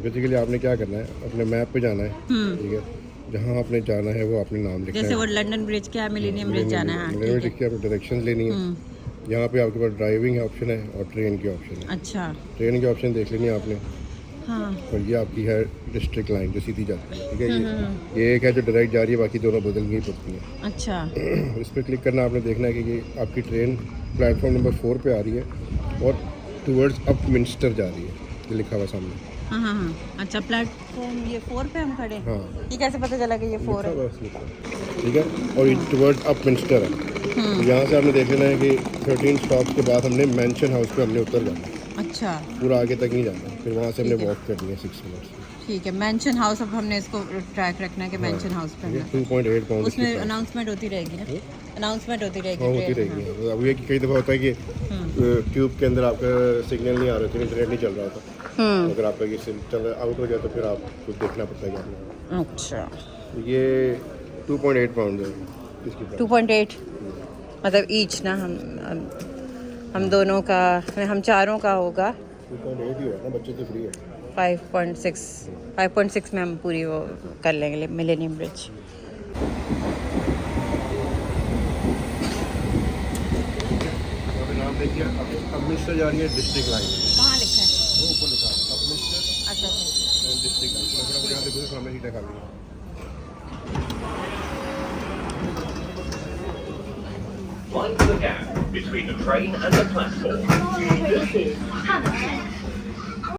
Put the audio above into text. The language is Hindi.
बेसिकली आपने क्या करना है, अपने मैप पे जाना है, ठीक है, जहाँ आपने जाना है वो अपने नाम लिखना है। जैसे वो लंदन ब्रिज क्या मिलेनियम ब्रिज जाना है। मिलेनियम ब्रिज की आपको डायरेक्शन लेनी है। यहाँ पे आपके पास ड्राइविंग ऑप्शन है और ट्रेन की ऑप्शन है। अच्छा ट्रेन की ऑप्शन देख लेनी है आपने। हाँ और ये आपकी है डिस्ट्रिक्ट लाइन जो सीधी जाती है, ठीक है। ये एक है जो डायरेक्ट जा रही है, बाकी दोनों बदलनी ही पड़ती हैं। अच्छा इस पर क्लिक करना, आपने देखना है कि ये आपकी ट्रेन प्लेटफॉर्म नंबर 4 पे आ रही है और टूवर्ड्स अपमिंस्टर जा रही है, ये लिखा हुआ सामने। हाँ। अच्छा प्लेटफॉर्म ये 4 पे हम खड़े हैं। हाँ, ये कैसे पता चला कि ये 4 है? ठीक है। और ये टूवर्ड्स अपमिंस्टर है। तो यहाँ से आपने देख लेना है कि 13 स्टॉप के बाद हमने मैंशन हाउस पे हमने उतर जाना है। अच्छा पूरा आगे तक नहीं जाना, फिर वहाँ से हमने ठीक है। वॉक करनी है 6 मिनट्स। ठीक है मैंशन हाउस, अब हमने इसको ट्रैक रखना है कि मैंशन हाउस पे ये आना है। 2.8 पाउंड उसमें अनाउंसमेंट होती रहेगी ना, अनाउंसमेंट होती रहेगी। हाँ होती ट्रेन, रहेगी। तो अब ये कि कई दफ़ा होता है कि ट्यूब के अंदर आपका सिग्नल नहीं आ रहा होता, इंटरनेट नहीं चल रहा होता। अगर आपका ये चल आउट हो जाए तो फिर आपको देखना पड़ता है कि आपने। अच्छा ये 2.8 पाउंड है इसकी प्राइस। 2.8 मतलब ईच ना, हम दोनों का, हम चारों का होगा 2.8 ही है ना, बच्चे तो फ्री है। 5.6 में हम पूरी वो कर लेंगे मिलेनियम ब्रिज। अभी नाम देखिए, अपमिंस्टर जा रही है डिस्ट्रिक्ट लाइन। कहाँ लिखा है? वो ऊपर लिखा है अपमिंस्टर अच्छा डिस्ट्रिक्ट लाइन। तो फिर आप यहाँ देखो सामने सीटें खाली हैं। Mind the gap between the train and the platform. This is Hammersmith.